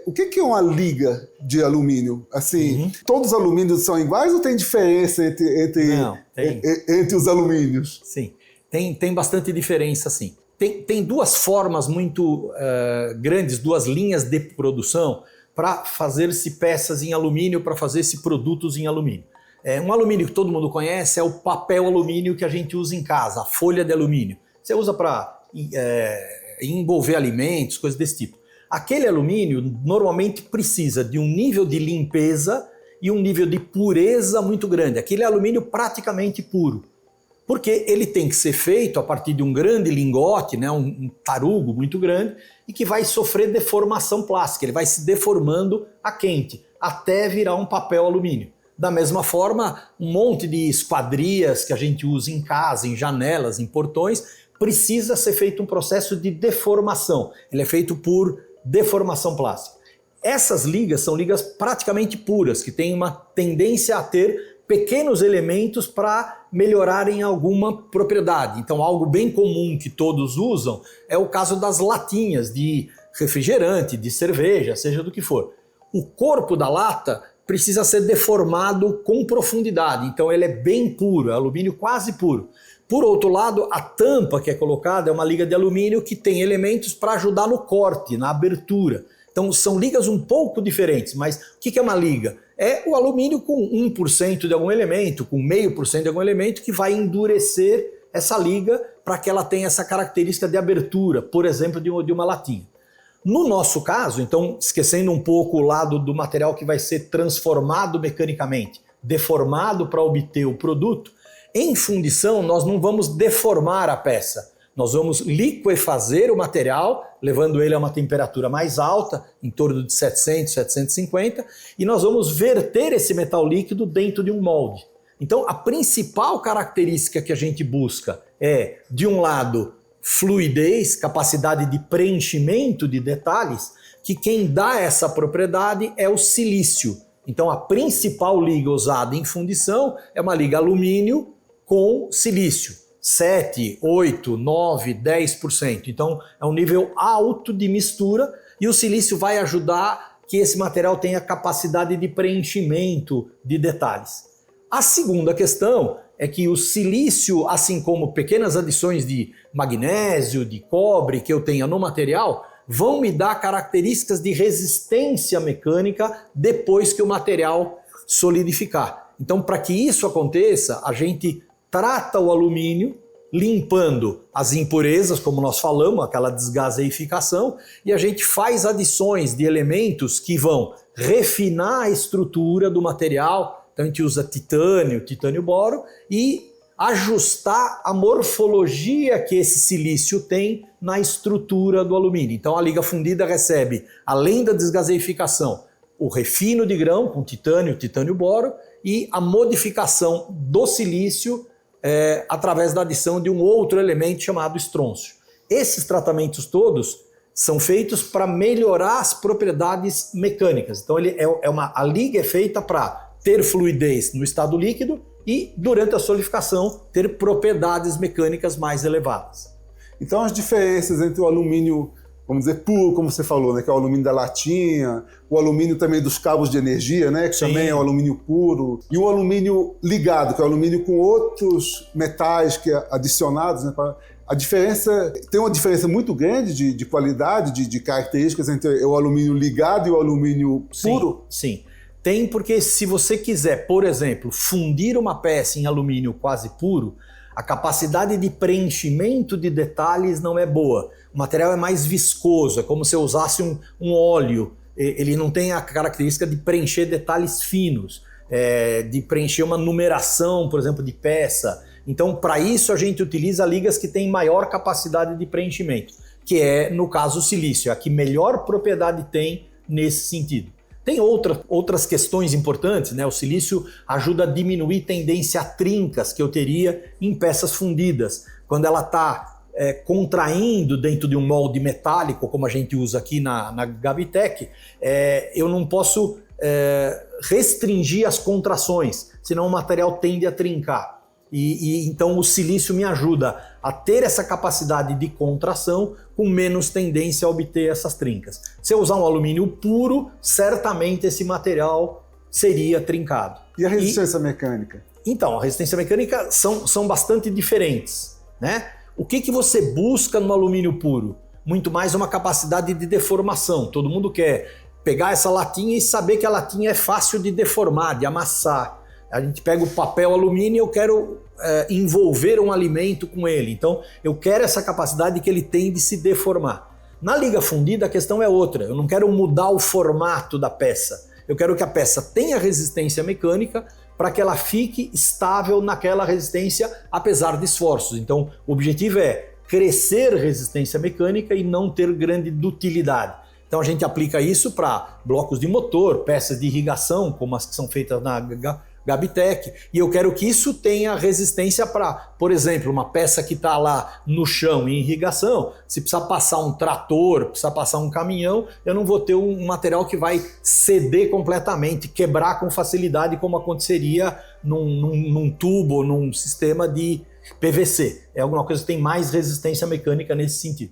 o que é uma liga de alumínio? Assim, todos os alumínios são iguais ou tem diferença entre os alumínios? Sim, tem bastante diferença, sim. Tem duas formas muito grandes, duas linhas de produção para fazer-se peças em alumínio, para fazer-se produtos em alumínio. Um alumínio que todo mundo conhece é o papel alumínio que a gente usa em casa, a folha de alumínio. Você usa para envolver alimentos, coisas desse tipo. Aquele alumínio normalmente precisa de um nível de limpeza e um nível de pureza muito grande. Aquele alumínio praticamente puro. Porque ele tem que ser feito a partir de um grande lingote, né, um tarugo muito grande, e que vai sofrer deformação plástica. Ele vai se deformando a quente, até virar um papel alumínio. Da mesma forma, um monte de esquadrias que a gente usa em casa, em janelas, em portões, precisa ser feito um processo de deformação. Ele é feito por deformação plástica. Essas ligas são ligas praticamente puras, que têm uma tendência a ter pequenos elementos para melhorarem alguma propriedade. Então, algo bem comum que todos usam é o caso das latinhas de refrigerante, de cerveja, seja do que for. O corpo da lata precisa ser deformado com profundidade, então ele é bem puro, é alumínio quase puro. Por outro lado, a tampa que é colocada é uma liga de alumínio que tem elementos para ajudar no corte, na abertura. Então são ligas um pouco diferentes, mas o que é uma liga? É o alumínio com 1% de algum elemento, com 0,5% de algum elemento que vai endurecer essa liga para que ela tenha essa característica de abertura, por exemplo, de uma latinha. No nosso caso, então, esquecendo um pouco o lado do material que vai ser transformado mecanicamente, deformado para obter o produto, em fundição nós não vamos deformar a peça, nós vamos liquefazer o material, levando ele a uma temperatura mais alta, em torno de 700, 750, e nós vamos verter esse metal líquido dentro de um molde. Então, a principal característica que a gente busca é, de um lado, fluidez, capacidade de preenchimento de detalhes, que quem dá essa propriedade é o silício. Então, a principal liga usada em fundição é uma liga alumínio com silício. 7, 8, 9, 10%. Então é um nível alto de mistura e o silício vai ajudar que esse material tenha capacidade de preenchimento de detalhes. A segunda questão é que o silício, assim como pequenas adições de magnésio, de cobre que eu tenha no material, vão me dar características de resistência mecânica depois que o material solidificar. Então, para que isso aconteça, a gente trata o alumínio, limpando as impurezas, como nós falamos, aquela desgaseificação, e a gente faz adições de elementos que vão refinar a estrutura do material. Então a gente usa titânio, titânio-boro, e ajustar a morfologia que esse silício tem na estrutura do alumínio. Então a liga fundida recebe, além da desgaseificação, o refino de grão com titânio, titânio-boro, e a modificação do silício através da adição de um outro elemento chamado estrôncio. Esses tratamentos todos são feitos para melhorar as propriedades mecânicas. Então a liga é feita para ter fluidez no estado líquido e, durante a solidificação, ter propriedades mecânicas mais elevadas. Então as diferenças entre o alumínio, vamos dizer, puro, como você falou, né, que é o alumínio da latinha, o alumínio também dos cabos de energia, né, que Sim. também é o alumínio puro, e o alumínio ligado, que é o alumínio com outros metais que adicionados, né, a diferença, tem uma diferença muito grande de qualidade, de características entre o alumínio ligado e o alumínio puro? Sim. Tem, porque se você quiser, por exemplo, fundir uma peça em alumínio quase puro, a capacidade de preenchimento de detalhes não é boa. O material é mais viscoso, é como se eu usasse um óleo. Ele não tem a característica de preencher detalhes finos, de preencher uma numeração, por exemplo, de peça. Então, para isso, a gente utiliza ligas que têm maior capacidade de preenchimento, que é, no caso, o silício, a que melhor propriedade tem nesse sentido. Tem outras questões importantes, né? O silício ajuda a diminuir tendência a trincas que eu teria em peças fundidas. Quando ela está contraindo dentro de um molde metálico, como a gente usa aqui na Gavitec, eu não posso restringir as contrações, senão o material tende a trincar. Então o silício me ajuda a ter essa capacidade de contração com menos tendência a obter essas trincas. Se eu usar um alumínio puro, certamente esse material seria trincado. E a resistência mecânica? Então, a resistência mecânica são bastante diferentes, né? O que você busca no alumínio puro? Muito mais uma capacidade de deformação. Todo mundo quer pegar essa latinha e saber que a latinha é fácil de deformar, de amassar. A gente pega o papel alumínio e eu quero envolver um alimento com ele. Então, eu quero essa capacidade que ele tem de se deformar. Na liga fundida, a questão é outra. Eu não quero mudar o formato da peça. Eu quero que a peça tenha resistência mecânica para que ela fique estável naquela resistência, apesar de esforços. Então, o objetivo é crescer resistência mecânica e não ter grande dutilidade. Então, a gente aplica isso para blocos de motor, peças de irrigação, como as que são feitas na Gabitec, e eu quero que isso tenha resistência para, por exemplo, uma peça que está lá no chão em irrigação, se precisar passar um trator, precisar passar um caminhão, eu não vou ter um material que vai ceder completamente, quebrar com facilidade, como aconteceria num tubo, num sistema de PVC. É alguma coisa que tem mais resistência mecânica nesse sentido.